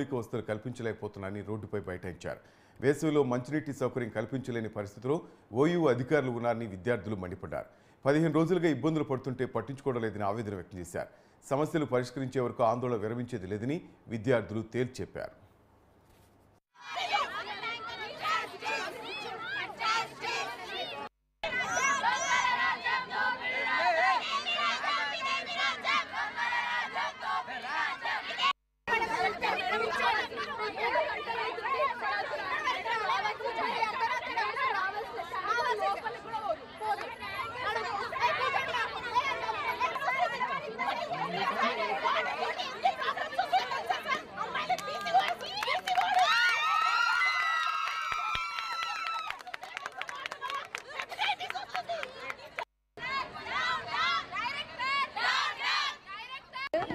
మౌలిక వసతులు కల్పించలేకపోతున్నారని రోడ్డుపై బైఠాయించారు. వేసవిలో మంచినీటి సౌకర్యం కల్పించలేని పరిస్థితిలో ఓయూ అధికారులు ఉన్నారని విద్యార్థులు మండిపడ్డారు. 15 రోజులుగా ఇబ్బందులు పడుతుంటే పట్టించుకోవడం లేదని ఆవేదన వ్యక్తం చేశారు. సమస్యలు పరిష్కరించే వరకు ఆందోళన విరమించేది లేదని విద్యార్థులు తేల్చి చెప్పారు.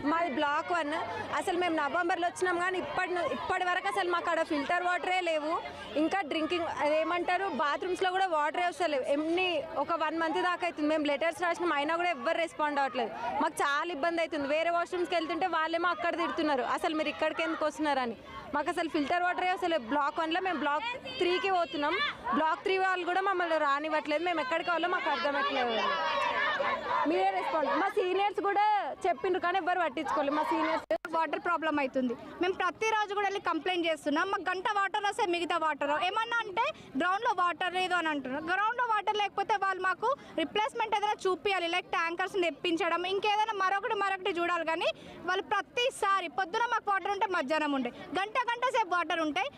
మాది బ్లాక్ 1. అసలు మేము నవంబర్లో వచ్చినాం కానీ ఇప్పటి వరకు అసలు మాకు అక్కడ ఫిల్టర్ వాటరే లేవు. ఇంకా డ్రింకింగ్ అదేమంటారు బాత్రూమ్స్లో కూడా వాటరే వస్తలేవు. ఒక 1 మంత్ దాకా అవుతుంది. మేము లెటర్స్ రాసినాం అయినా కూడా ఎవ్వరు రెస్పాండ్ అవ్వట్లేదు. మాకు చాలా ఇబ్బంది అవుతుంది. వేరే వాష్రూమ్స్కి వెళ్తుంటే వాళ్ళేమో అక్కడ తిడుతున్నారు, అసలు మీరు ఇక్కడికి ఎందుకు వస్తున్నారని. మాకు అసలు ఫిల్టర్ వాటరే అసలు బ్లాక్ 1లో మేము బ్లాక్ 3కి పోతున్నాం. బ్లాక్ 3 వాళ్ళు కూడా మమ్మల్ని రానివ్వట్లేదు. మేము ఎక్కడికి వెళ్ళాలో మాకు అర్థమవుతలేదు. మీరే రెస్పాండ్. మా సీనియర్స్ కూడా చెప్పిండ్రు కానీ ఎవ్వరు పట్టించుకోలేదు. మా సీనియర్స్ వాటర్ ప్రాబ్లం అవుతుంది. మేము ప్రతిరోజు కూడా వెళ్ళి కంప్లైంట్ చేస్తున్నాం. మాకు గంట వాటర్ వస్తే మిగతా వాటర్ ఏమన్నా అంటే గ్రౌండ్లో వాటర్ లేదు అని అంటున్నారు. గ్రౌండ్లో వాటర్ లేకపోతే వాళ్ళు మాకు రిప్లేస్మెంట్ ఏదైనా చూపించాలి, లైక్ ట్యాంకర్స్ని తెప్పించడం, ఇంకేదైనా మరొకటి చూడాలి. కానీ వాళ్ళు ప్రతిసారి పొద్దున మాకు వాటర్ ఉంటే మధ్యాహ్నం ఉంటే గంట సేపు వాటర్ ఉంటాయి.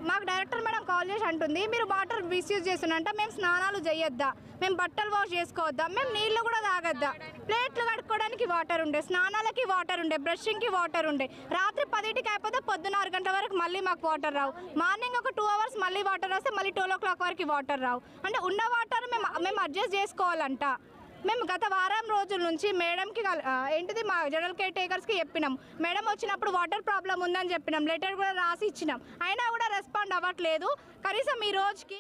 మాకు డైరెక్టర్ మేడం కాల్ చేసి అంటుంది, మీరు వాటర్ మిస్యూజ్ చేస్తున్నంట, మేము స్నానాలు చేయొద్దా, మేము బట్టలు వాష్ చేసుకోవద్దా, మేము నీళ్ళు కూడా తాగొద్దా, ప్లేట్లు కడుక్కోవడానికి వాటర్ ఉండే, స్నానాలకి వాటర్ ఉండే, బ్రషింగ్కి వాటర్ ఉండే. రాత్రి 10కి అయిపోతే పొద్దున్న 6 గంటల వరకు మళ్ళీ మాకు వాటర్ రావు. మార్నింగ్ ఒక 2 అవర్స్ మళ్ళీ వాటర్ వస్తే మళ్ళీ 12 o'clock వరకు వాటర్ రావు. అంటే ఉన్న వాటర్ మేము అడ్జస్ట్ చేసుకోవాలంట. మేము గత వారం రోజుల నుంచి మేడంకి మా జనరల్ కేర్ టేకర్స్కి చెప్పినాం. మేడం వచ్చినప్పుడు వాటర్ ప్రాబ్లం ఉందని చెప్పినాం, లెటర్ కూడా రాసి ఇచ్చినాం. అయినా కూడా రెస్పాండ్ అవ్వట్లేదు. కనీసం ఈ రోజుకి